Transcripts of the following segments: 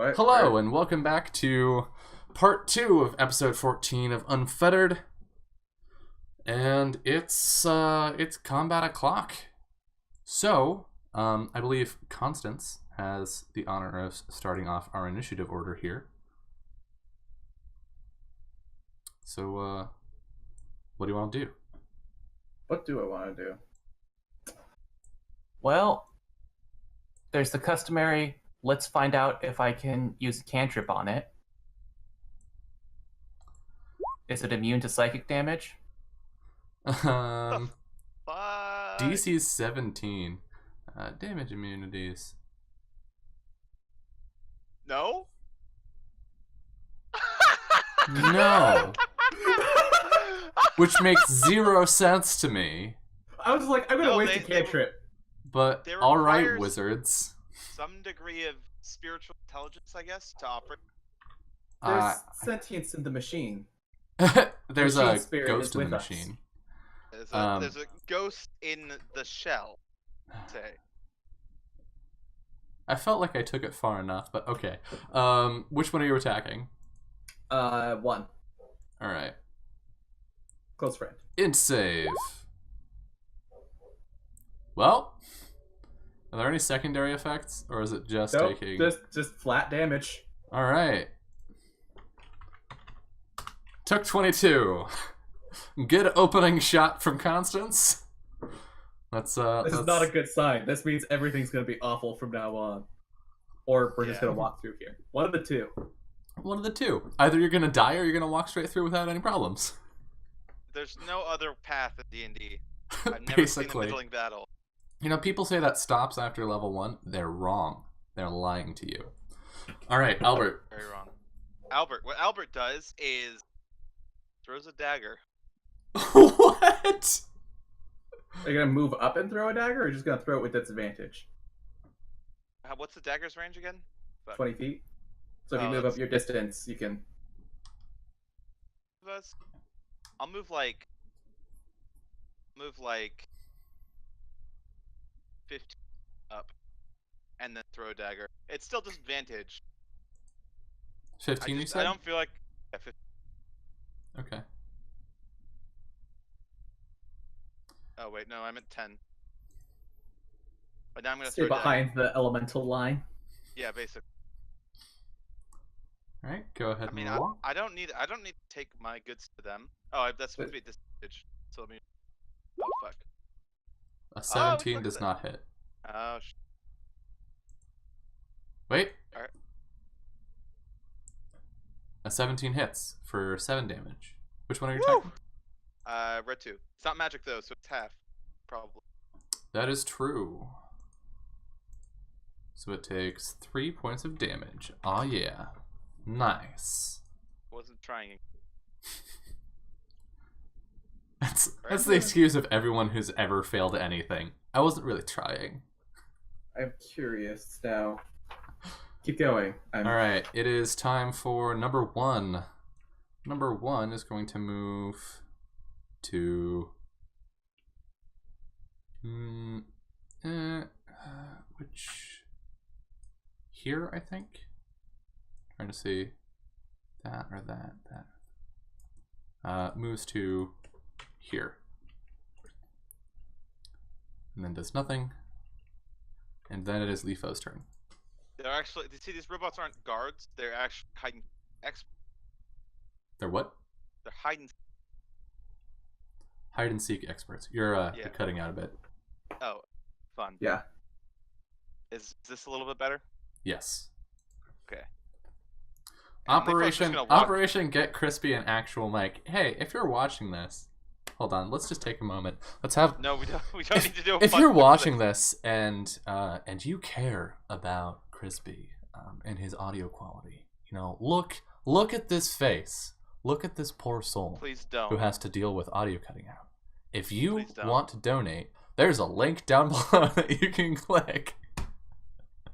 What? Hello, and welcome back to part 2 of episode 14 of Unfettered. And it's combat o'clock. So, I believe Constance has the honor of starting off our initiative order here. So, what do you want to do? What do I want to do? Well, there's the customary, let's find out if I can use a cantrip on it. Is it immune to psychic damage? DC's 17. Damage immunities. No? No. Which makes 0 sense to me. I was like, I'm gonna waste a cantrip. But They alright, requires- wizards. Some degree of spiritual intelligence, I guess, to operate. There's sentience in the machine. There's Machine a spirit ghost is in the with us. machine. There's a ghost in the shell, say. I felt like I took it far enough, but okay. Which one are you attacking? One. Alright. Close friend. Int save. Well, are there any secondary effects, or is it just Nope, taking... just flat damage. Alright. Took 22. Good opening shot from Constance. This is not a good sign. This means everything's gonna be awful from now on. Or we're just gonna walk through here. One of the two. One of the two. Either you're gonna die or you're gonna walk straight through without any problems. There's no other path in D&D. I've never seen a Basically. middling battle. You know, people say that stops after level 1. They're wrong. They're lying to you. Alright, Albert. Very wrong. What Albert does is throws a dagger. What? Are you gonna move up and throw a dagger, or are you just gonna throw it with disadvantage? What's the dagger's range again? 20 feet. So if you Oh, move that's- up your distance, you can. I'll move like 15 up, and then throw a dagger. It's still disadvantage. 15 you I said? don't feel like. Yeah, 15. Okay. Oh wait, no, I'm at 10. But now I'm gonna Stay throw a dagger. behind the elemental line. Yeah, basically. Alright, go ahead I mean, and roll. I don't need to take my goods to them. Oh, that's supposed to be disadvantage. So let me. Oh fuck. A 17 look at does that. not hit. Oh. Wait. Alright. A 17 hits for 7 damage. Which one are you Woo! attacking? Red 2. It's not magic though, so it's half, probably. That is true. So it takes 3 points of damage. Aw, yeah. Nice. Wasn't trying. That's the excuse of everyone who's ever failed anything. I wasn't really trying. I'm curious now. Keep going. Alright, it is time for number 1. Number 1 is going to move to... which... Here, I think? Trying to see that or that. Moves to here. And then does nothing. And then it is Lefo's turn. They're actually. You see, these robots aren't guards. They're actually hiding. They're what? They're hiding. Hide and seek experts. You're cutting out a bit. Oh, fun. Yeah. Is this a little bit better? Yes. Okay. And Lefo's just gonna walk- Operation Get Crispy and Actual Mike. Hey, if you're watching this, hold on. Let's just take a moment. Let's have. No, we don't. We don't need to do. If you're watching this and you care about Crispy and his audio quality, you know, look at this face. Look at this poor soul Please don't. who has to deal with audio cutting out. If you Please don't. want to donate, there's a link down below that you can click.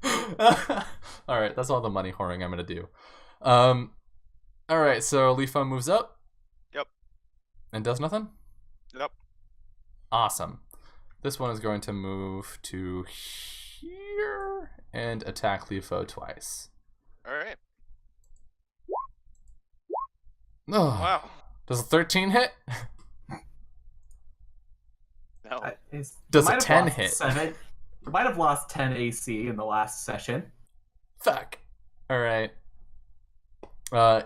Alright, that's all the money whoring I'm gonna do. Alright, so Leafo moves up. Yep. And does nothing? Yep. Awesome. This one is going to move to here and attack Leafo twice. All right. Oh, Wow. does a 13 hit? No. Does a 10 hit? 7. Might have lost 10 AC in the last session. Fuck. All right.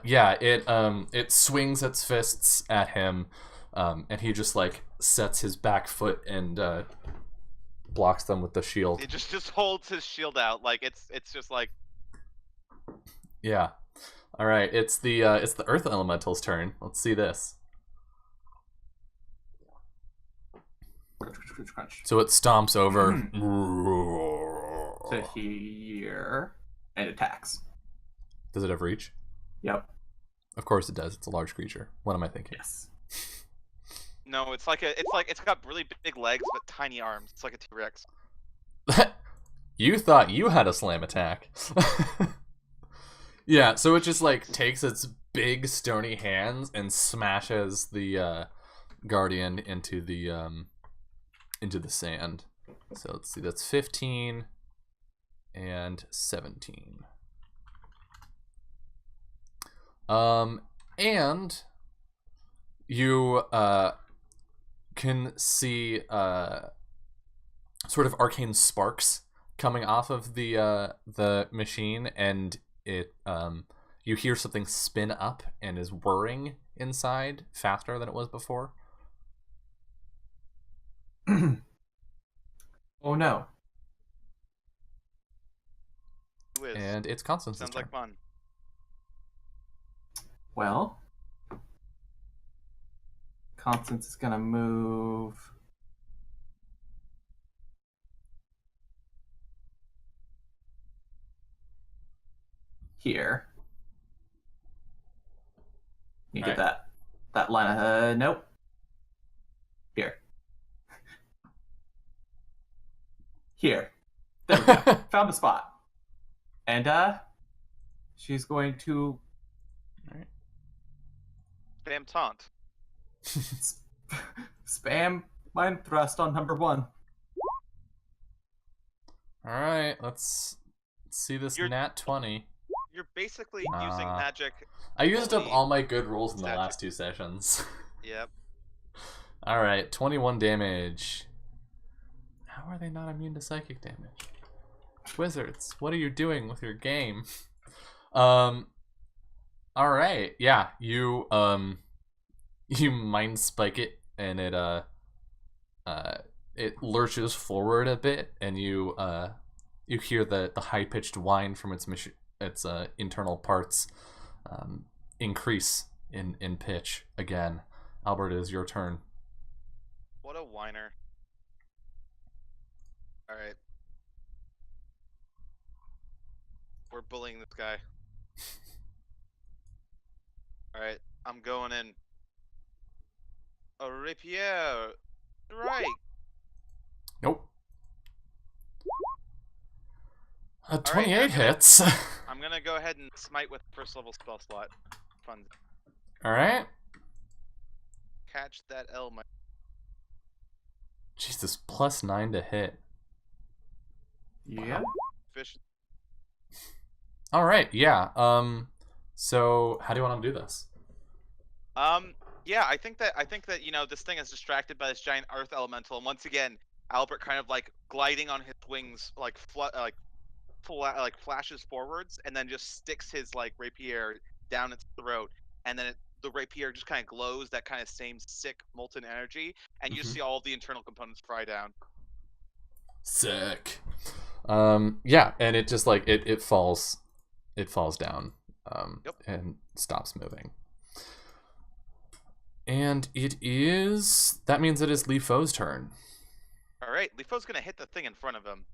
Yeah, it swings its fists at him, and he just like sets his back foot and blocks them with the shield. He just holds his shield out, like it's just like. Yeah. All right. It's the Earth Elemental's turn. Let's see this. Crunch. So it stomps over To here and attacks. Does it have reach? Yep. Of course it does. It's a large creature. What am I thinking? Yes. No, it's got really big legs but tiny arms. It's like a T-Rex. You thought you had a slam attack. Yeah, so it just like takes its big stony hands and smashes the guardian into the sand. So let's see, that's 15 and 17. And you can see sort of arcane sparks coming off of the machine, and it you hear something spin up and is whirring inside faster than it was before. Oh no. Who is? And it's Constance's Sounds turn. like fun. Well, Constance is gonna move here. You get that line of nope. Here. Here. There we go. Found the spot. And she's going to Spam taunt. spam mind thrust on number 1. All right, let's see this nat 20. You're basically using magic. I used up all my good rolls in the last 2 sessions. Yep. All right, 21 damage. How are they not immune to psychic damage? Wizards, what are you doing with your game? All right, yeah, you mind spike it, and it lurches forward a bit, and you hear the high pitched whine from its internal parts increase in pitch again. Albert, it is your turn. What a whiner. All right. We're bullying this guy. All right, I'm going in. A rapier, right? Nope. 28 hits. I'm gonna go ahead and smite with first level spell slot. Fun. All right. Catch that L, my. Jesus, +9 to hit. Yeah. Fish. All right, yeah. So how do you want to do this? Yeah, I think that this thing is distracted by this giant earth elemental, and once again, Albert kind of like gliding on his wings, flashes forwards, and then just sticks his like rapier down its throat, and then the rapier just kind of glows that kind of same sick molten energy, and you see all of the internal components fry down. Sick. Yeah, and it just like it falls down. And stops moving. And that means it is Li Fo's turn. All right, Li Fo's gonna hit the thing in front of him.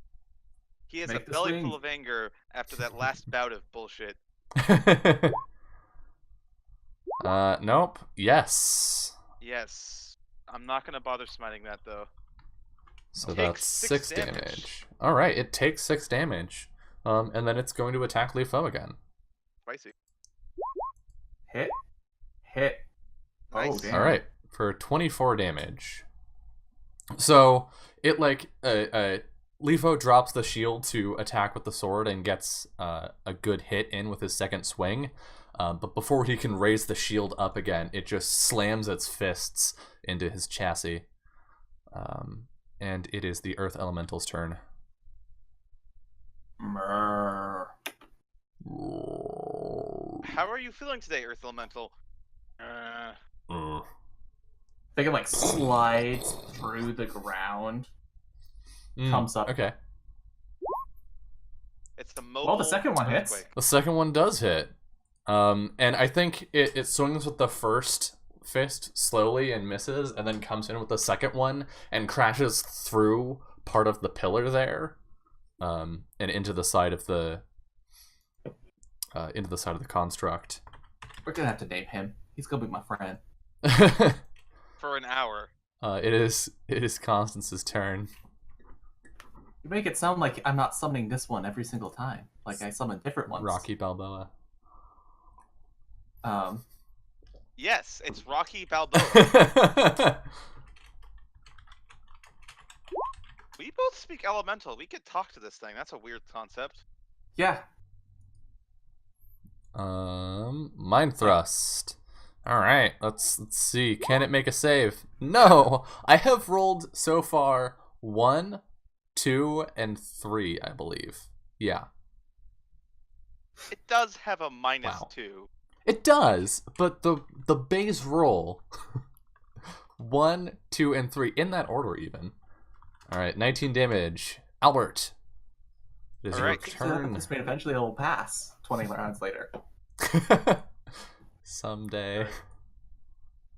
He has a belly full of anger after that last bout of bullshit. Nope. Yes. Yes. I'm not gonna bother smiting that though. So that's 6 damage. All right, it takes 6 damage. And then it's going to attack Li Fo again. Spicy. Hit. Nice. Oh, damn. All right, for 24 damage. So it like Lifo drops the shield to attack with the sword and gets a good hit in with his second swing. But before he can raise the shield up again, it just slams its fists into his chassis. And it is the Earth Elemental's turn. How are you feeling today, Earth Elemental? I think it like slides through the ground. Comes up. Okay. It's the mobile. Well, the second one hits. earthquake. The second one does hit. And I think it swings with the first fist slowly and misses, and then comes in with the second one and crashes through part of the pillar there, and into the side of the construct. We're gonna have to name him. He's gonna be my friend. For an hour. It is Constance's turn. You make it sound like I'm not summoning this one every single time. Like I summon different ones. Rocky Balboa. Yes, it's Rocky Balboa. We both speak elemental. We could talk to this thing. That's a weird concept. Yeah. Mind thrust. All right, let's see. Can it make a save? No, I have rolled so far 1, 2, and 3, I believe. Yeah. It does have a -2. Wow. It does, but the base roll 1, 2, and 3 in that order even. All right, 19 damage. Albert, it is All your right. turn. This may eventually it'll pass 20 rounds later. Someday.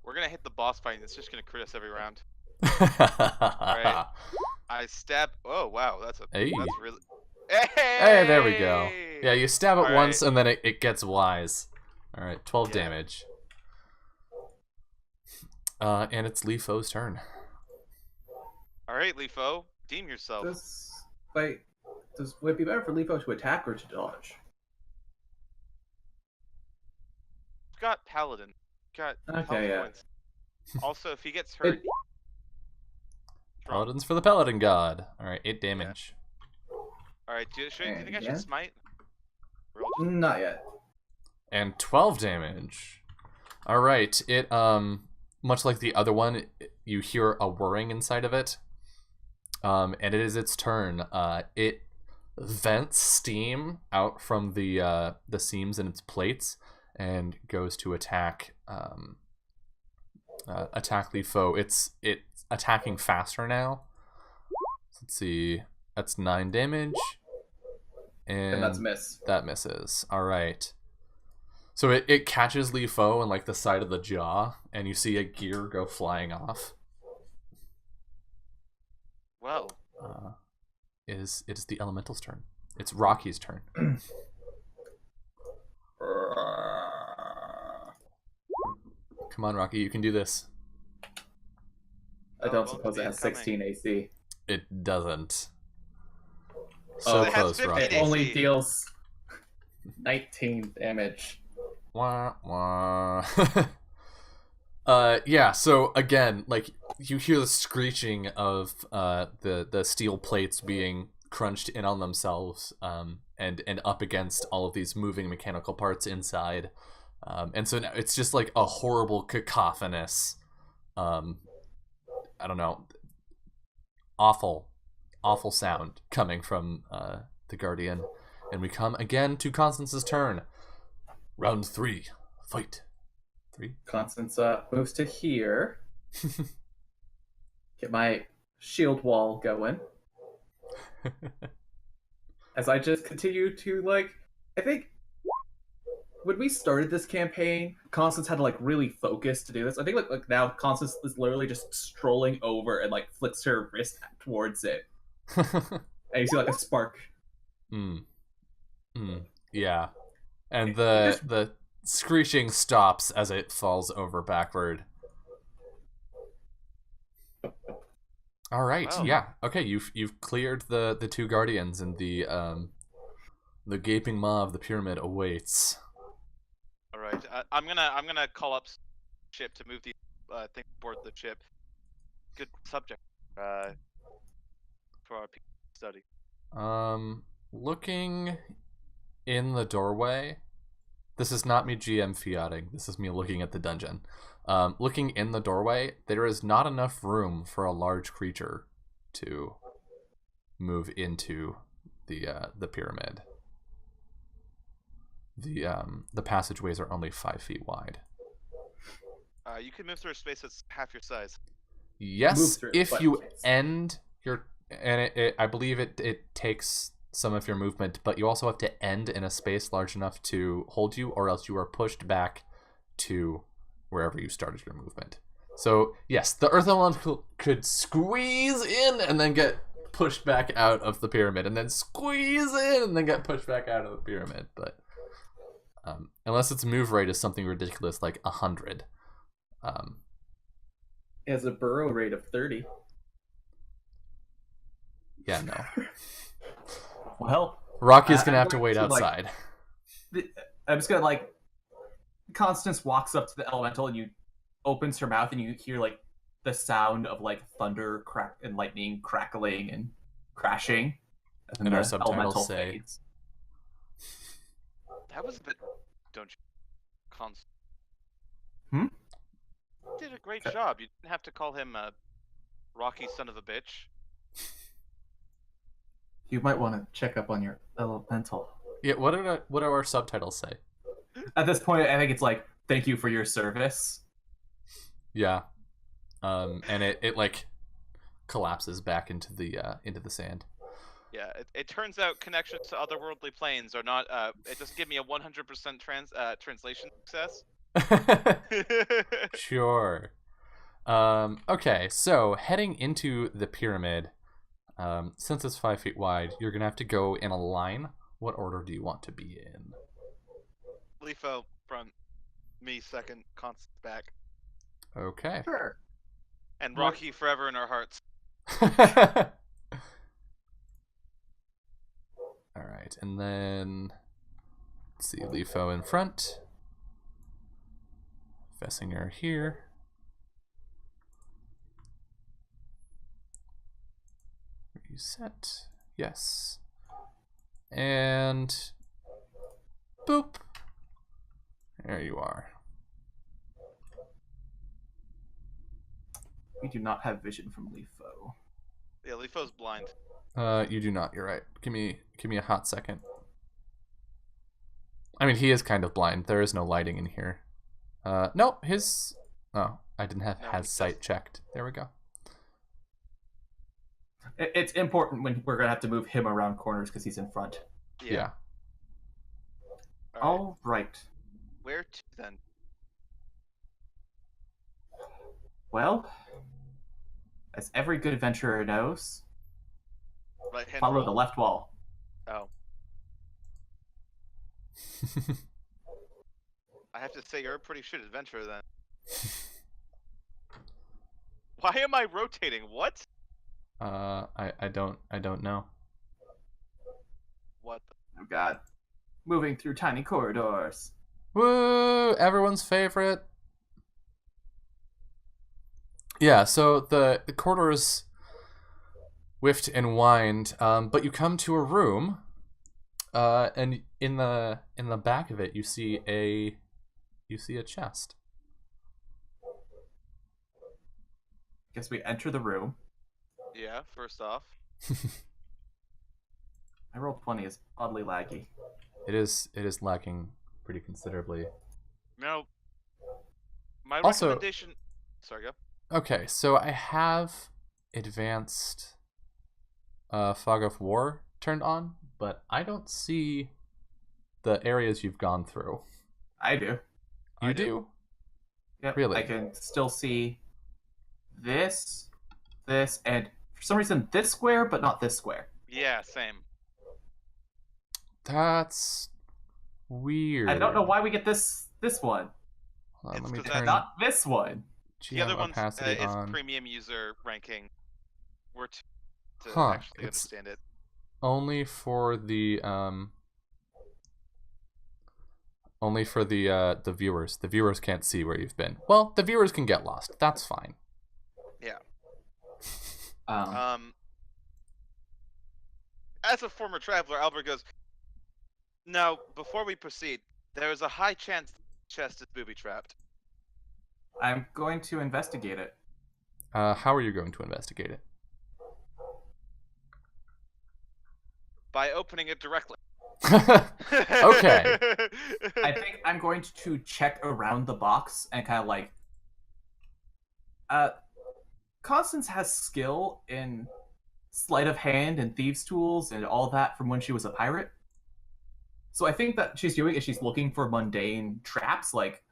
We're gonna hit the boss fight, and it's just gonna crit us every round. Right. I stab. Oh wow, that's Hey. that's really. Hey, there we go. Yeah, you stab it All once right. and then it gets wise. All right, 12 Yeah. damage. And it's Lifo's turn. All right, Lifo, deem yourself. Would it be better for Lifo to attack or to dodge? We've got Paladin. Got Okay, health yeah. points. Also, if he gets hurt, Paladins for the Paladin God. All right, 8 damage. all right. Do you think I Yeah. should smite? Roll. Not yet. And 12 damage. All right, it much like the other one, you hear a whirring inside of it. And it is its turn. It vents steam out from the seams in its plates and goes to attack Lifo. It's attacking faster now. Let's see. That's 9 damage. And that's a miss. That misses. All right. So it catches Lifo in like the side of the jaw, and you see a gear go flying off. Well, It is the elemental's turn. It's Rocky's turn. Come on, Rocky, you can do this. I don't suppose it has coming. 16 AC. It doesn't. Oh, So it has close, 15 Rocky. It only AC. deals 19 damage. Wah, wah. Yeah, so again, like you hear the screeching of the steel plates being crunched in on themselves, and up against all of these moving mechanical parts inside. And so now it's just like a horrible cacophonous, I don't know, awful sound coming from the Guardian. And we come again to Constance's turn. Round 3, fight. 3. Constance moves to here. Get my shield wall going. As I just continue to, like, I think when we started this campaign, Constance had to, like, really focus to do this. I think, like now Constance is literally just strolling over and, like, flicks her wrist towards it. And you see, like, a spark. Yeah. And the screeching stops as it falls over backward. All right. Wow. Yeah. Okay. You've cleared the 2 guardians, and the gaping maw of the pyramid awaits. all right. I'm gonna call up ship to move the thing aboard the ship. Good subject. For our study? Looking in the doorway. This is not me GM fiating. This is me looking at the dungeon. Looking in the doorway, there is not enough room for a large creature to move into the pyramid. The passageways are only 5 feet wide. You can move through a space that's half your size. Yes, through, if but- you end your... And I believe it takes some of your movement, but you also have to end in a space large enough to hold you, or else you are pushed back to wherever you started your movement. So, yes, the Earth Elemental could squeeze in and then get pushed back out of the pyramid, and then squeeze in and then get pushed back out of the pyramid. But unless its move rate is something ridiculous like 100. It has a burrow rate of 30. Yeah, no. Well, Rocky's gonna I'm have to going wait to, like, outside. I'm just gonna like. Constance walks up to the elemental and you opens her mouth and you hear like the sound of like thunder crack and lightning crackling and crashing. And then our the subtitles elemental say- fades. That was a bit. Don't you? Constance. Hmm? You did a great job. You didn't have to call him a Rocky son of a bitch. You might want to check up on your elemental. Yeah, what do our subtitles say? At this point, I think it's like, thank you for your service. Yeah. And it like collapses back into the sand. Yeah, it turns out connections to otherworldly planes are not. It doesn't give me a 100% translation success. Sure. Okay, so heading into the pyramid, since it's 5 feet wide, you're gonna have to go in a line. What order do you want to be in? Leafo front, me second, Constance back, Okay. Sure. and Rocky forever in our hearts. All right, and then let's see, Leafo in front, Vessinger here. Reset, yes, and boop. There you are. We do not have vision from Leafo. Yeah, Leafo's blind. You do not. You're right. Give me a hot second. I mean, he is kind of blind. There is no lighting in here. No, his. Oh, I didn't have No, has he sight checked. There we go. It's important when we're gonna have to move him around corners because he's in front. Yeah. All right. All right. Where to then? Well, as every good adventurer knows, Right hand follow roll. the left wall. Oh, I have to say you're a pretty shit adventurer then. Why am I rotating? What? I don't know. What? Oh God. Moving through tiny corridors. Woo! Everyone's favorite. Yeah, so the corridors wift and wind, but you come to a room, and in the back of it you see a chest. Guess we enter the room. Yeah. First off, My roll 20 is oddly laggy. It is lagging pretty considerably. no. My Also- recommendation. Sorry, go. Okay, so I have advanced Fog of War turned on, but I don't see the areas you've gone through. I do. You I do? do. Yep. Really? I can still see this, and for some reason this square, but not this square. Yeah, same. That's weird. I don't know why we get this one, Hold on, It's let me 'cause that's turn not this one. The other GM one's opacity is on. premium user ranking. We're to Huh, actually it's- understand it. Only for the the viewers. The viewers can't see where you've been. Well, the viewers can get lost. That's fine. Yeah. Um, as a former traveler, Albert goes, "Now, before we proceed, there is a high chance the chest is booby-trapped." I'm going to investigate it. How are you going to investigate it? By opening it directly. Okay. I think I'm going to check around the box and kind of like... Constance has skill in sleight of hand and thieves' tools and all that from when she was a pirate. So I think that she's doing is she's looking for mundane traps, like,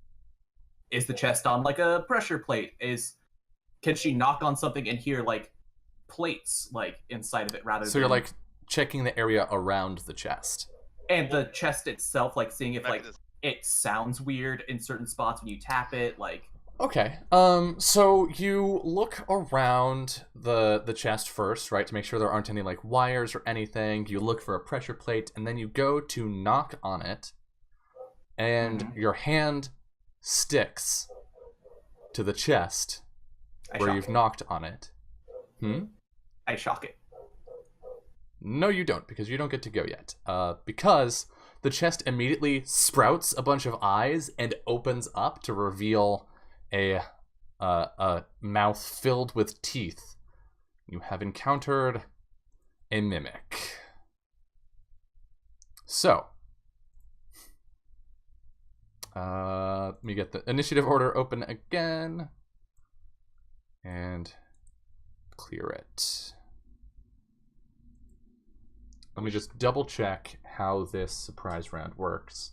is the chest on like a pressure plate? Can she knock on something and hear like plates like inside of it rather than... So you're like checking the area around the chest. And the chest itself, like seeing if like Mechanism. it sounds weird in certain spots when you tap it, like... Okay. So you look around the chest first, right, to make sure there aren't any like wires or anything. You look for a pressure plate, and then you go to knock on it, and your hand sticks to the chest where you've knocked on it. I shock it. No, you don't, because you don't get to go yet. Because the chest immediately sprouts a bunch of eyes and opens up to reveal a mouth filled with teeth. You have encountered a mimic. So, let me get the initiative order open again and clear it. Let me just double check how this surprise round works.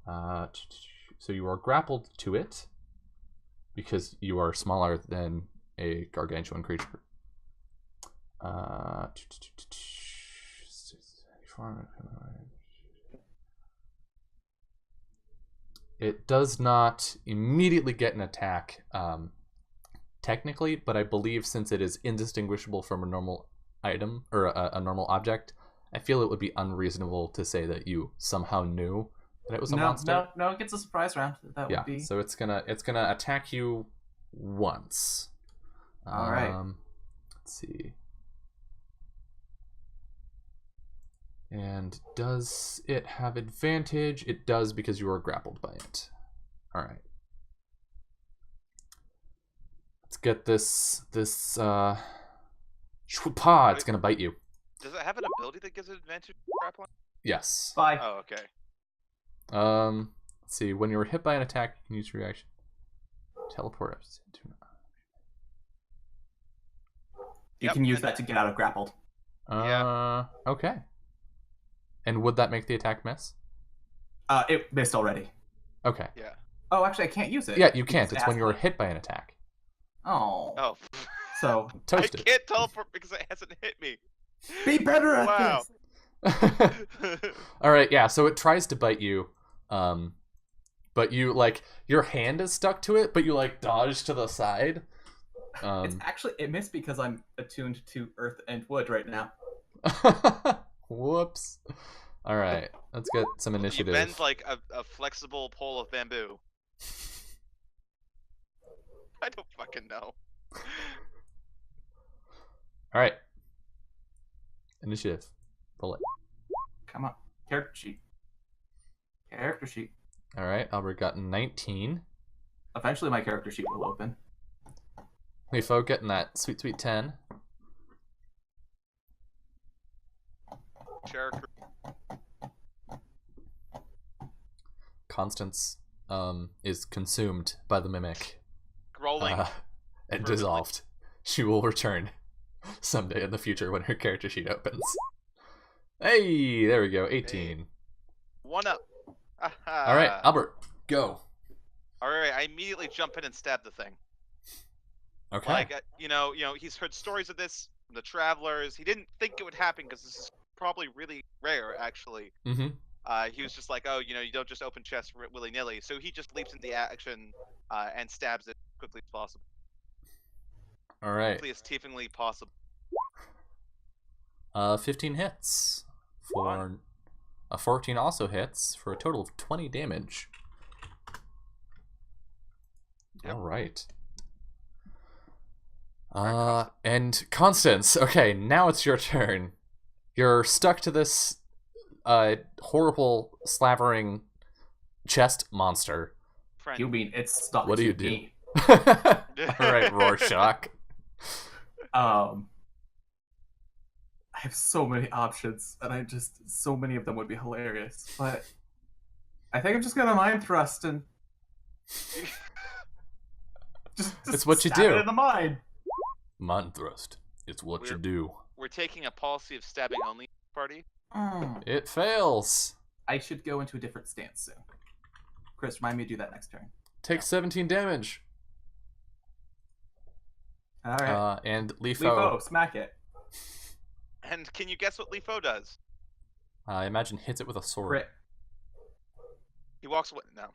So you are grappled to it because you are smaller than a gargantuan creature. It does not immediately get an attack, technically, but I believe since it is indistinguishable from a normal item or a normal object, I feel it would be unreasonable to say that you somehow knew that it was a monster. No, it gets a surprise round. That would be... So it's gonna attack you once. All right. Let's see. And does it have advantage? It does, because you are grappled by it. All right. Let's get this shwapa, it's gonna bite you. Does it have an ability that gives it advantage to grappling? Yes. Bye. Oh, okay. Let's see. When you were hit by an attack, you can use your reaction. Teleport up to... You can use that to get out of grappled. Okay. And would that make the attack miss? It missed already. Okay. Yeah. Oh, actually, I can't use it. Yeah, you can't. It's It when you were has- hit by an attack. Oh. Oh. So, Toasted. I can't teleport because it hasn't hit me. be better at Wow. this! All right, yeah. So it tries to bite you, but you like your hand is stuck to it, but you like dodge to the side. It's actually... It missed because I'm attuned to earth and wood right now. Whoops. All right, let's get some You initiative. bend like a flexible pole of bamboo. I don't fucking know. All right. Initiative. Pull it. Come on. Character sheet. Character sheet. All right, Albert got 19. Eventually my character sheet will open. Lefo getting that sweet, sweet 10. Character. Constance is consumed by the mimic Rolling. and Fervently. dissolved. She will return someday in the future when her character sheet opens. Hey, there we go, 18. One up. All right, Albert, go. Alright, I immediately jump in and stab the thing. Okay. Like, you know, he's heard stories of this from the travelers. He didn't think it would happen because this is probably really rare, actually. Mm-hmm. He was just like, oh, you don't just open chests willy-nilly. So he just leaps into the action and stabs it as quickly as possible. All right. Quickly as teethingly possible. 15 hits for a 14 also hits for a total of 20 damage. Yep. All right. And Constance, okay, now it's your turn. You're stuck to this horrible, slavering chest monster. Friend. You mean it's stuck What do to you do? me. Alright, Rorschach. I have so many options, and so many of them would be hilarious. But I think I'm just gonna mind thrust and just It's what you stab do. it in the mind. Mind thrust. It's what you do. We're taking a policy of stabbing only party. It fails. I should go into a different stance soon. Chris, remind me to do that next turn. Take 17 damage. All right. And Leafo. Leafo, smack it. And can you guess what Leafo does? I imagine hits it with a sword. Crit. He walks away. No.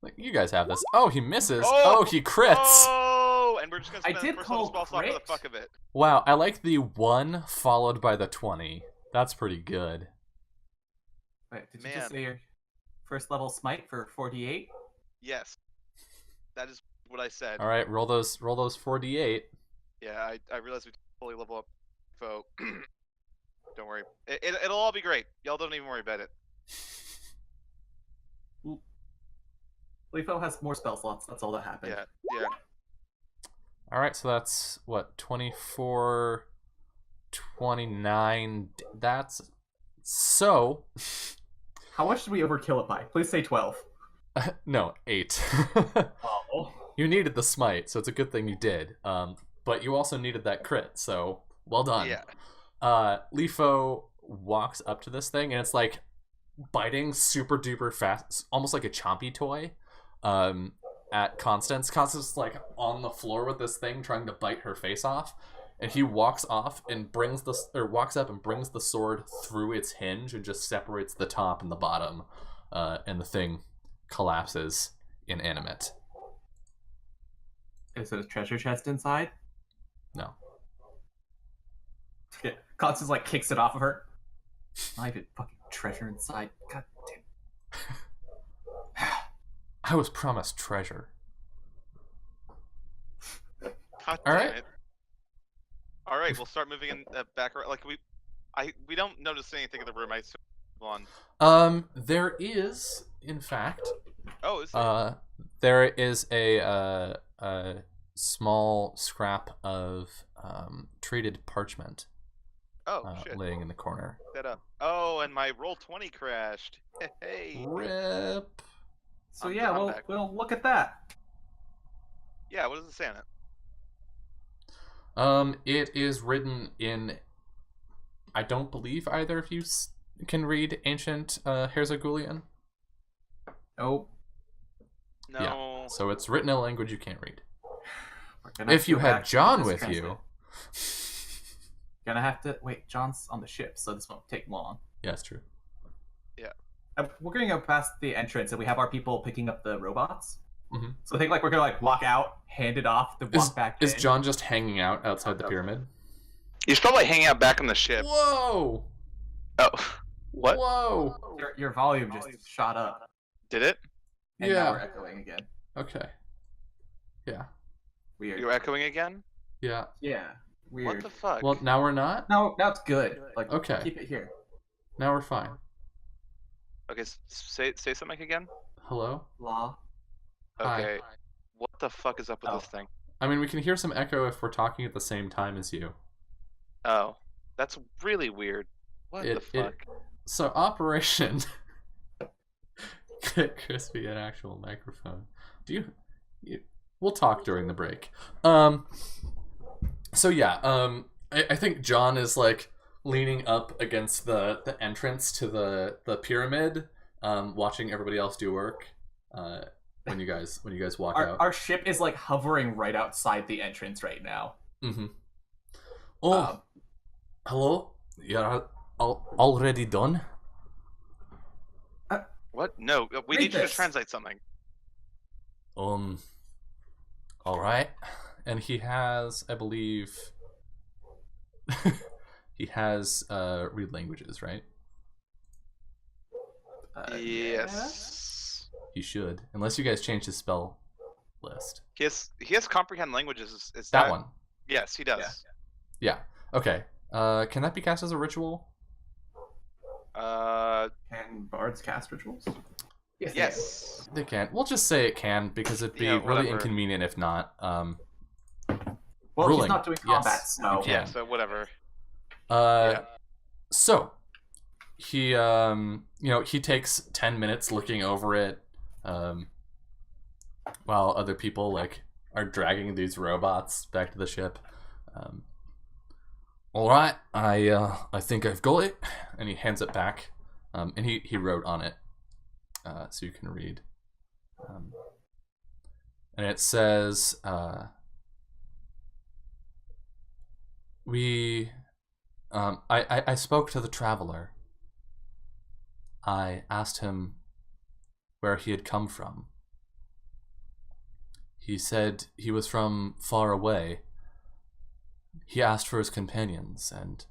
Like, you guys have this. Oh, he misses. Oh! Oh, he crits. Oh, and we're just gonna I spend did the first level call spell slot for the crit. fuck of it. Wow, I like the 1 followed by the 20. That's pretty good. Wait, did you Man. just say your first level smite for 48? Yes, that is what I said. All right, roll those 4d8. Yeah, I realized we fully level up. Foe. Don't worry, it'll all be great. Y'all don't even worry about it. Leafo has more spell slots. That's all that happened. Yeah. All right, so that's what 24 29 that's so How much did we overkill it by? Please say 12. no, 8. Oh. You needed the smite, so it's a good thing you did. But you also needed that crit, so well done. Yeah. Leafo walks up to this thing, and it's like biting super duper fast, almost like a chompy toy. At Constance. Constance is like on the floor with this thing, trying to bite her face off, and he walks off and walks up and brings the sword through its hinge and just separates the top and the bottom, and the thing collapses inanimate. Is it a treasure chest inside? No. Okay. Constance like kicks it off of her. Not even fucking treasure inside. God damn. I was promised treasure. God All damn right. it. All right, we'll start moving in back. Like we don't notice anything in the room. I assume on. There is, in fact, Oh, is there is a small scrap of treated parchment Oh shit. laying in the corner. That up. Oh, and my roll 20 crashed. Hey. Rip. So I'm yeah, back. we'll look at that. Yeah, what does it say on it? It is written in. I don't believe either of you can read ancient Hersagulian. Nope. No. Yeah. So it's written in a language you can't read. We're gonna If have to you go had back to John this with translate. you. Gonna have to wait. John's on the ship, so this won't take long. Yeah, it's true. We're gonna go past the entrance, and we have our people picking up the robots. Mhm. So I think like we're gonna like walk out, hand it off, then walk back Is in. John just hanging out outside the pyramid? He's probably hanging out back on the ship. Whoa! Oh. What? Whoa! Your volume just shot up, Did it? and Yeah. now we're echoing again. Okay. Yeah. Weird. You're echoing again? Yeah. Yeah. Weird. What the fuck? Well, now we're not? No, now it's good. Like Okay. keep it here. Now we're fine. Okay, say something again. Hello? Law. Hi. Okay. What the fuck is up with this thing? I mean, we can hear some echo if we're talking at the same time as you. Oh, that's really weird. What the fuck? So, Operation... Get Crispy an actual microphone. We'll talk during the break. So yeah, I think John is like leaning up against the entrance to the pyramid, watching everybody else do work. When you guys walk out. Our ship is like hovering right outside the entrance right now. Mm-hmm. Oh, hello. You're already done? What? No, we Read need you to this. translate something. All right. And he has, I believe, he has read languages, right? Yes. He should, unless you guys change his spell list. He has comprehend languages. Is That one. Yes, he does. Yeah. Okay. Can that be cast as a ritual? Can bards cast rituals? Yes. They can. We'll just say it can because it'd be really whatever. inconvenient if not. Well, ruling. he's not doing combat, Yes, so you can. Yeah, so whatever. So he he takes 10 minutes looking over it, while other people like are dragging these robots back to the ship. All right, I think I've got it, and he hands it back, and he wrote on it, so you can read, and it says, I spoke to the traveler. I asked him where he had come from. He said he was from far away. He asked for his companions, and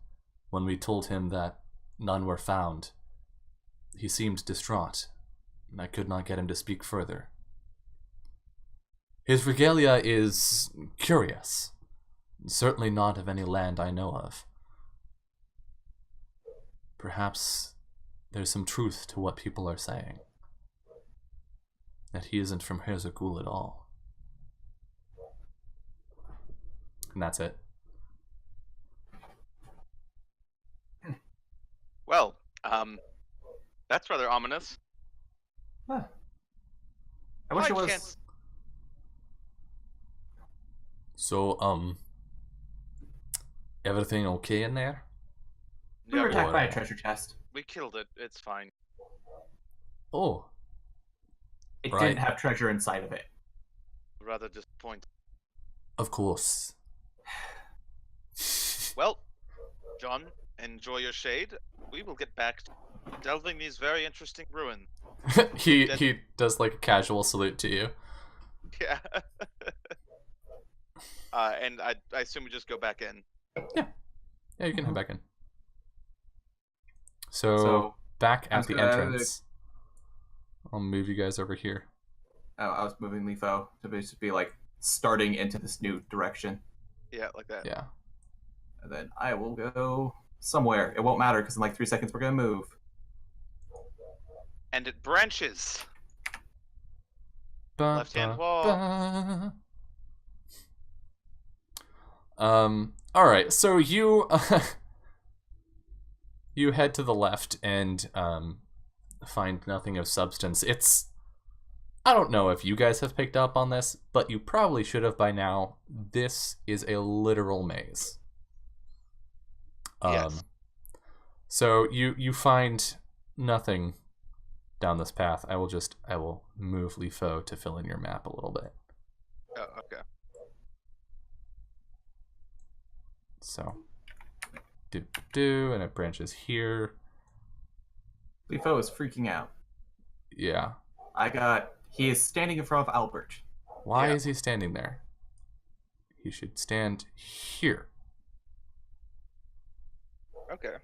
when we told him that none were found, he seemed distraught, and I could not get him to speak further. His regalia is curious, certainly not of any land I know of. Perhaps there's some truth to what people are saying, that he isn't from Hersagul at all. And that's it. Well, that's rather ominous. Huh. I wish it was. can't- So, everything okay in there? We were Yeah, attacked by a Or- treasure chest. we killed it. It's fine. Oh, It Right. didn't have treasure inside of it. Rather disappointing. of course. Well, John, enjoy your shade. We will get back to delving these very interesting ruins. he does like a casual salute to you. Yeah. And I assume we just go back in. Yeah, you can head back in. So, So, back I'm at the gonna- entrance. I'll move you guys over here. I was moving Lefo to basically be like starting into this new direction, Yeah, like that. Yeah. and then I will go somewhere. It won't matter because in like 3 seconds we're gonna move. And it branches. Ba, Left-hand ba, wall. ba. All right. So you you head to the left and find nothing of substance. I don't know if you guys have picked up on this, but you probably should have by now. This is a literal maze. Yes. So you find nothing down this path. I will move Lefo to fill in your map a little bit. Oh, okay. So and it branches here. Lefo is freaking out. Yeah. He is standing in front of Albert. Why Yeah. is he standing there? He should stand here. Okay.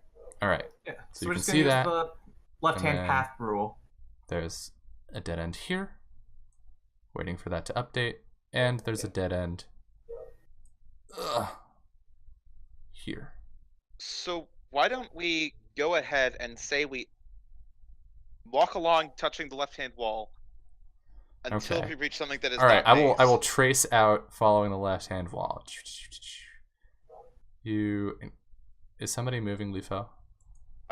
All right. Yeah. So So, you we're can just see gonna use that, the left-hand and then- path rule. There's a dead end here. Waiting for that to update. And there's a dead end here. So why don't we go ahead and say we walk along, touching the left-hand wall, until Okay. we reach something that is All right. not I will maze. trace out following the left hand wall. Is somebody moving Lefo?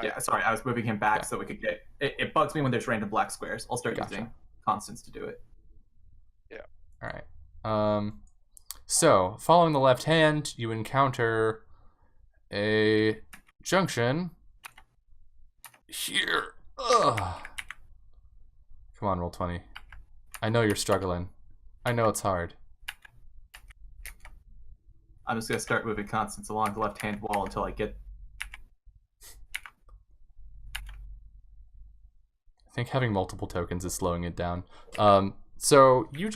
Yeah, sorry, I was moving him back Okay. so we could get. It bugs me when there's random black squares. I'll start Gotcha. using Constance to do it. All right. So following the left hand, you encounter a junction here. Ugh. Come on, roll 20. I know you're struggling. I know it's hard. I'm just gonna start moving Constance along the left-hand wall until I get. I think having multiple tokens is slowing it down. So you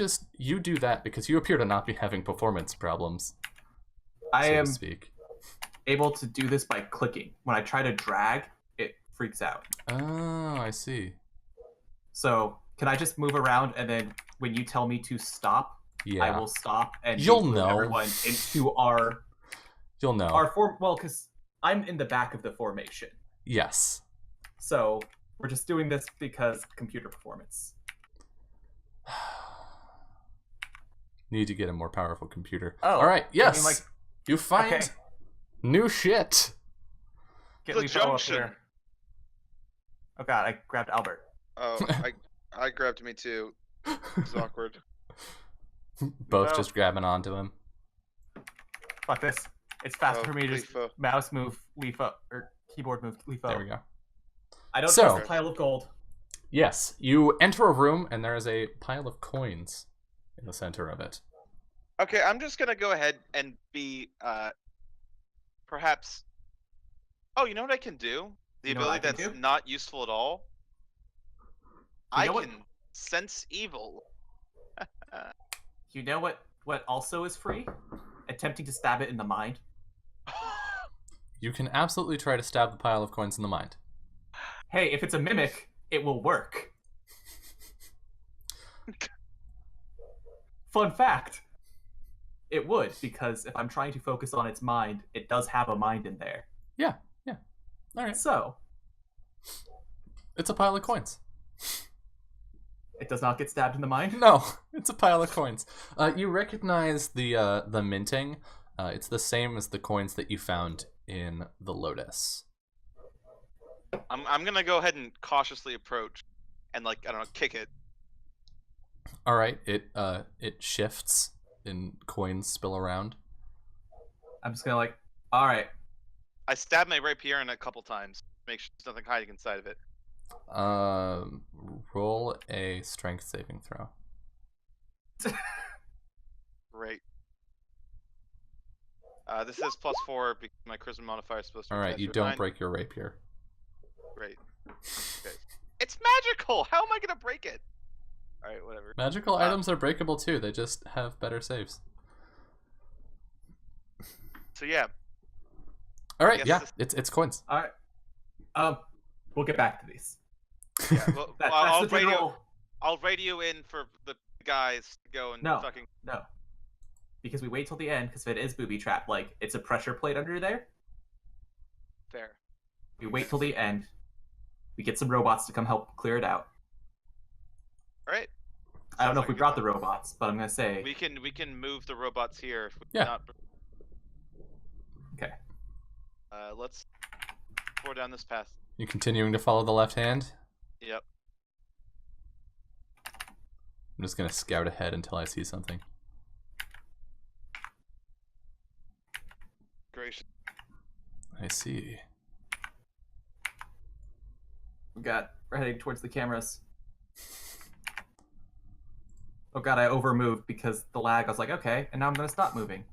do that because you appear to not be having performance problems, I so am to speak. able to do this by clicking. When I try to drag, it freaks out. Oh, I see. So can I just move around and then when you tell me to stop, Yeah, I will stop and You'll move know. everyone into our you'll know. our form. Well, because I'm in the back of the formation. Yes. So we're just doing this because computer performance. Need to get a more powerful computer. Oh, all right. Yes. I mean, like, you find okay. new shit. Get The Lethal up junction. here. Oh god, I grabbed Albert. Oh, I grabbed me too. It's awkward. Both No. just grabbing onto him. Fuck this. It's faster Oh, for me to just Leafa. mouse move Leafa, or keyboard move Leafa. There we go. I don't So- trust the pile of gold. Yes, you enter a room and there is a pile of coins in the center of it. Okay, I'm just gonna go ahead and be perhaps. Oh, you know what I can do? The You know what I ability can that's do? not useful at all. You I know what- can sense evil. You know what also is free? Attempting to stab it in the mind. You can absolutely try to stab the pile of coins in the mind. Hey, if it's a mimic, it will work. Fun fact. It would, because if I'm trying to focus on its mind, it does have a mind in there. Yeah. All right. So, It's a pile of coins. it does not get stabbed in the mind? No, it's a pile of coins. You recognize the minting. It's the same as the coins that you found in the Lotus. I'm gonna go ahead and cautiously approach, and like I don't know, kick it. All right. It shifts and coins spill around. I'm just gonna alright. I stab my rapier in it a couple times. Make sure there's nothing hiding inside of it. Roll a strength saving throw. Great. This is +4 because my charisma modifier is supposed to be All right, faster you than don't 9. break your rapier. Great. Okay. It's magical! How am I gonna break it? Alright, whatever. Magical items are breakable too. They just have better saves. So yeah. All right, guess yeah, this- it's coins. Alright. We'll get back to these. Yeah. Well, That's I'll the general... I'll radio in for the guys to go and No. fucking. No. Because we wait till the end, because if it is booby trap, it's a pressure plate under there. Fair. We wait till the end. We get some robots to come help clear it out. Alright. I don't know Sounds if we like a brought good the robots, but I'm gonna say... We can move the robots here if we Yeah. not. Okay. Let's pour down this path. You continuing to follow the left hand? Yep. I'm just gonna scout ahead until I see something. Gracious. I see. We're heading towards the cameras. Oh god, I overmoved because the lag. I was like, okay, and now I'm gonna stop moving.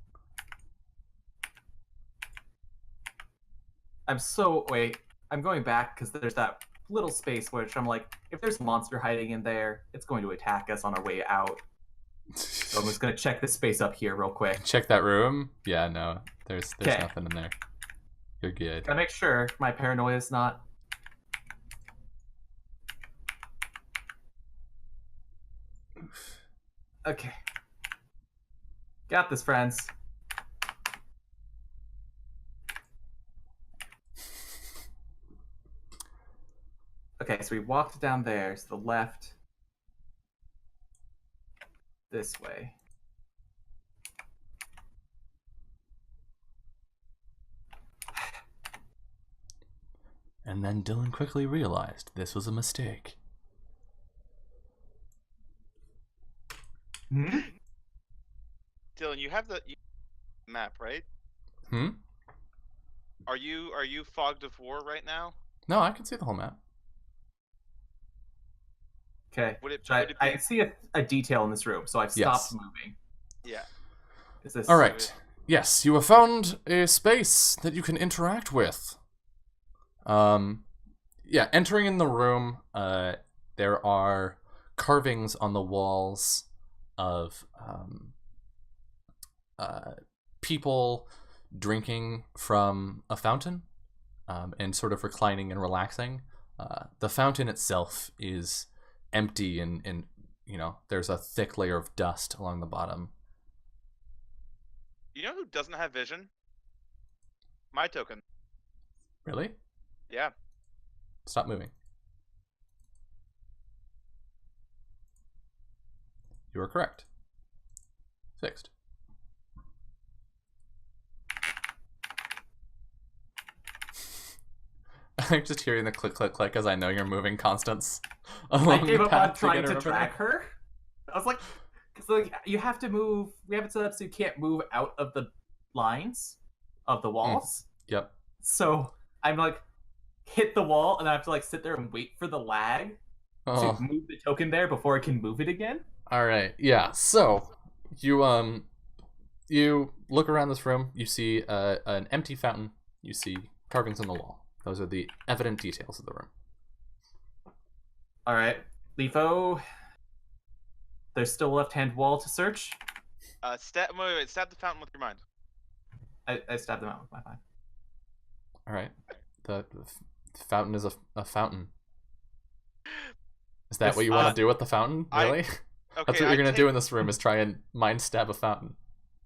Wait, I'm going back because there's that little space which I'm like, if there's a monster hiding in there, it's going to attack us on our way out. So I'm just gonna check this space up here real quick. Check that room. Yeah, no, there's 'Kay. nothing in there. You're good. Gotta make sure my paranoia is not... Okay. Got this, friends. Okay, so we walked down there to the left. This way. And then Dylan quickly realized this was a mistake. Hmm? Dylan, you have the map, right? Hmm? Are you fogged of war right now? No, I can see the whole map. Okay. Would it I be? see a detail in this room, so I've stopped Yes. moving. Yeah. Is this... All right. Yes, you have found a space that you can interact with. Yeah, entering in the room, there are carvings on the walls of people drinking from a fountain, and sort of reclining and relaxing. The fountain itself is empty, and there's a thick layer of dust along the bottom. You know who doesn't have vision? My token. Really? Yeah. Stop moving. You are correct. Fixed. I'm just hearing the click, click, click as I know you're moving, Constance. I gave up on trying to track her. I was like, you have to move. We have it set up so you can't move out of the lines of the walls. Yep. So I'm like, hit the wall, and I have to like sit there and wait for the lag to move the token there before I can move it again. All right. Yeah. So you look around this room. You see an empty fountain. You see carvings on the wall. Those are the evident details of the room. All right, Lifo. There's still a left-hand wall to search. Stab the fountain with your mind. I stabbed them out with my mind. All right. The fountain is a fountain. Is that what you want to do with the fountain? Really? Okay, That's what you're gonna do in this room is try and mind stab a fountain.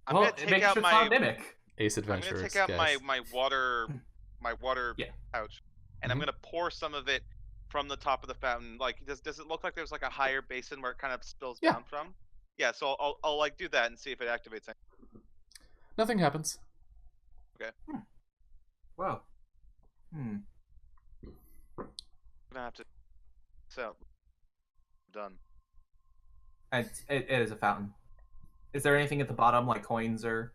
I'm gonna take out my mimic. Ace Adventurers. I'm gonna take out my water pouch, and I'm gonna pour some of it from the top of the fountain. Like, does it look like there's like a higher basin where it kind of spills down from? Yeah. So I'll like do that and see if it activates anything. Nothing happens. Okay. Wow. I'm gonna have to. So. Done. It is a fountain. Is there anything at the bottom, like coins or?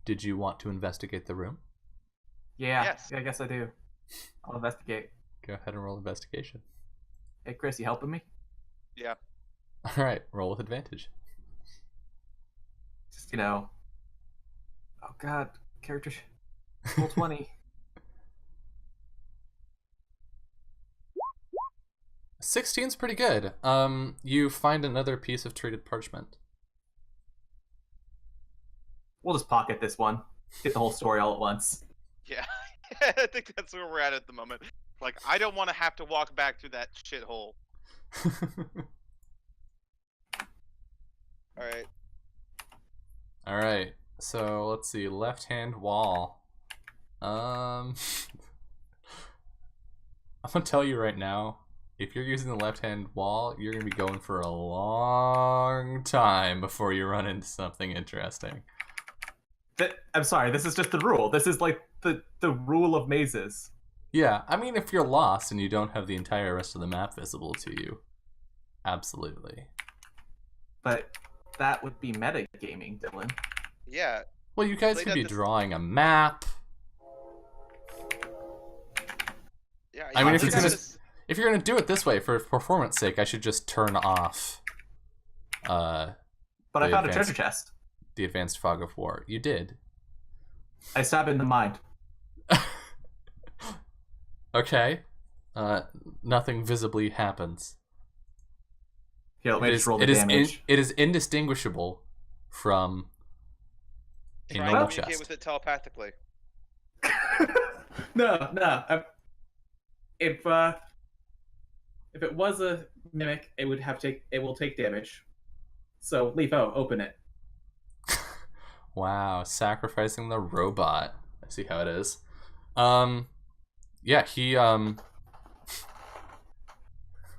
Did you want to investigate the room? Yeah. Yes. Yeah, I guess I do. I'll investigate. Go ahead and roll investigation. Hey, Chris, you helping me? Yeah. All right, roll with advantage. Just oh God, character. Roll 20. 16's pretty good. You find another piece of treated parchment. We'll just pocket this one. Get the whole story all at once. Yeah. I think that's where we're at the moment. Like, I don't want to have to walk back through that shithole. Alright. Alright, so let's see. Left-hand wall. I'm gonna tell you right now, if you're using the left-hand wall, you're gonna be going for a long time before you run into something interesting. I'm sorry, this is just the rule. This is like the rule of mazes. Yeah, I mean, if you're lost and you don't have the entire rest of the map visible to you, absolutely. But that would be metagaming, Dylan. Yeah. Well, you guys could be drawing a map. Yeah. I mean, if you're gonna do it this way for performance sake, I should just turn off. But I found a treasure chest. The advanced fog of war. You did. I stab in the mind. Okay. Nothing visibly happens. Here, let me just roll the damage. It is indistinguishable from a normal chest. Communicate with it telepathically. No. If it was a mimic, it will take damage. So, Lifo, open it. Wow, sacrificing the robot. I see how it is. Yeah, he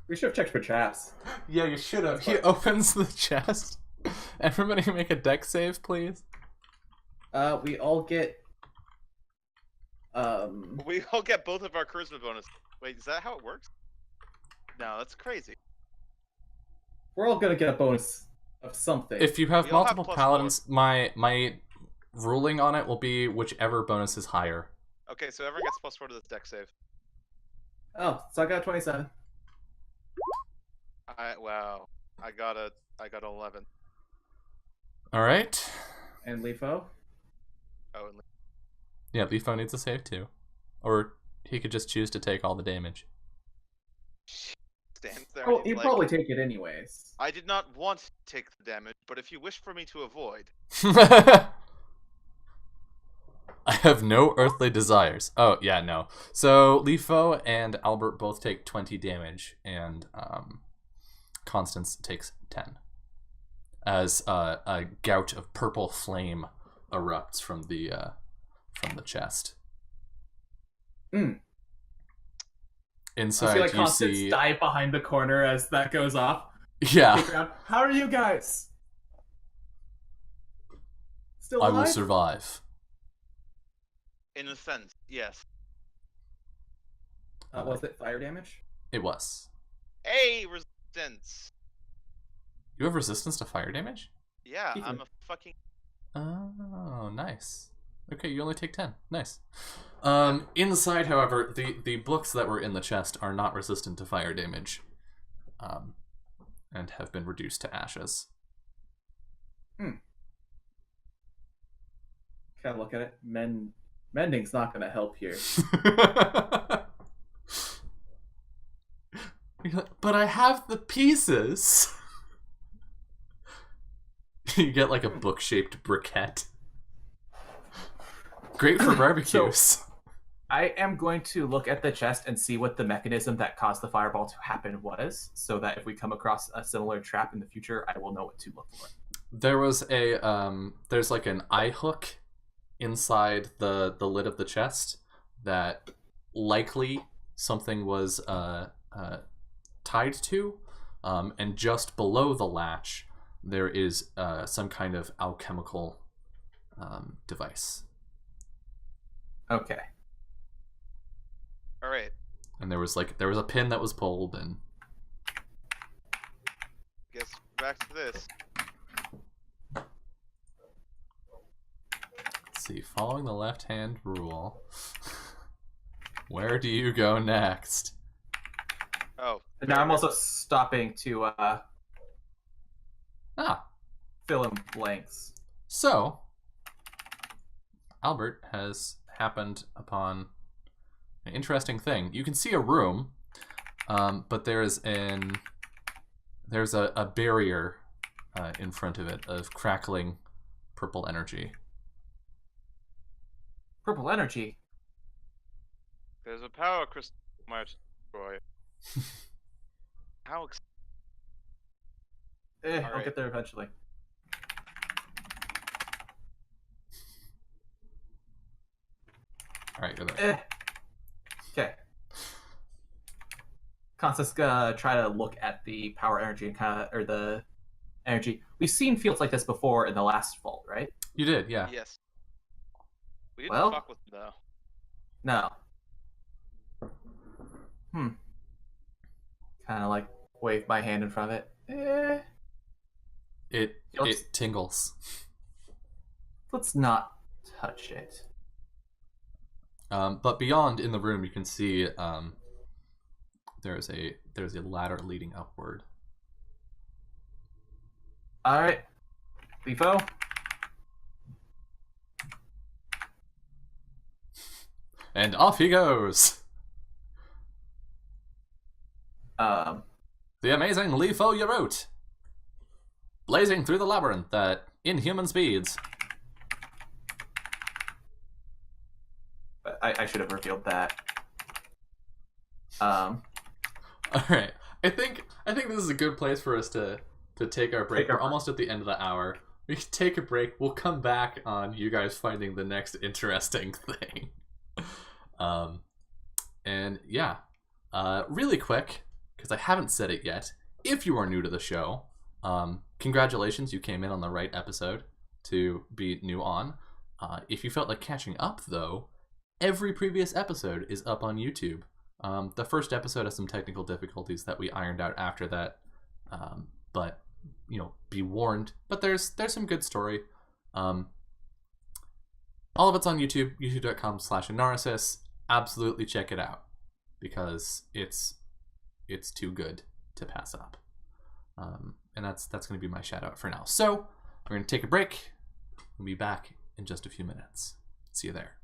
We should have checked for traps. Yeah, you should have. He opens the chest. Everybody make a deck save, please. We all get We all get both of our charisma bonus. Wait, is that how it works? No, that's crazy. we're all gonna get a bonus of something. If you have We all have multiple +4. paladins, my ruling on it will be whichever bonus is higher. Okay, so everyone gets +4 to this deck save. Oh, so I got 27. Wow. I got 11. All right. And Lifo? Oh, and Yeah, Lifo needs a save too, or he could just choose to take all the damage. stands there. Oh, and you he's probably like, take it anyways. I did not want to take the damage, but if you wish for me to avoid. I have no earthly desires. Oh, yeah, no. So, Lifo and Albert both take 20 damage, and Constance takes 10. As a gout of purple flame erupts from the chest. Inside, see, like, you Constance see dive behind the corner as that goes off. Yeah. Peek around. How are you guys? Still I alive? will survive. In a sense, yes. Was it fire damage? It was. Hey, resistance. You have resistance to fire damage? Yeah, Keep I'm it. a fucking. Oh, nice. Okay, you only take 10. Nice. Inside, however, the books that were in the chest are not resistant to fire damage. And have been reduced to ashes. Kind of look at it. Mending's not going to help here. But I have the pieces. You get like a book-shaped briquette. Great for barbecues. So, I am going to look at the chest and see what the mechanism that caused the fireball to happen was, so that if we come across a similar trap in the future, I will know what to look for. There was there's like an eye hook inside the lid of the chest that likely something was tied to, and just below the latch there is some kind of alchemical device. Okay. All right. And there was a pin that was pulled, and Guess back to this. let's see, following the left-hand rule. Where do you go next? Oh. And now I'm also stopping to fill in blanks. So, Albert has happened upon an interesting thing. You can see a room, but there's a barrier in front of it of crackling purple energy. Purple energy. There's a power crystal might destroy. How? I'll Alright. get there eventually. All right, you're there. Okay. Constance gonna try to look at the power energy and or the energy. We've seen fields like this before in the last vault, right? You did, yeah. Yes. We didn't Well- fuck with them, though. No. Kind of like wave my hand in front of it. It tingles. Let's not touch it. But beyond in the room, you can see there's a ladder leading upward. All right, Lefo. And off he goes. The amazing Lefo Yarot, blazing through the labyrinth at inhuman speeds. I should have revealed that. All right, I think this is a good place for us to take our break. We're almost at the end of the hour. We can take a break. We'll come back on you guys finding the next interesting thing. And yeah, really quick, because I haven't said it yet. If you are new to the show, congratulations, you came in on the right episode to be new on. If you felt like catching up, though, every previous episode is up on YouTube. The first episode has some technical difficulties that we ironed out after that, but you know, be warned. But there's some good story. All of it's on YouTube, youtube.com/Anarsis. Absolutely check it out, because it's too good to pass up. And that's going to be my shout out for now. So we're going to take a break. We'll be back in just a few minutes. See you there.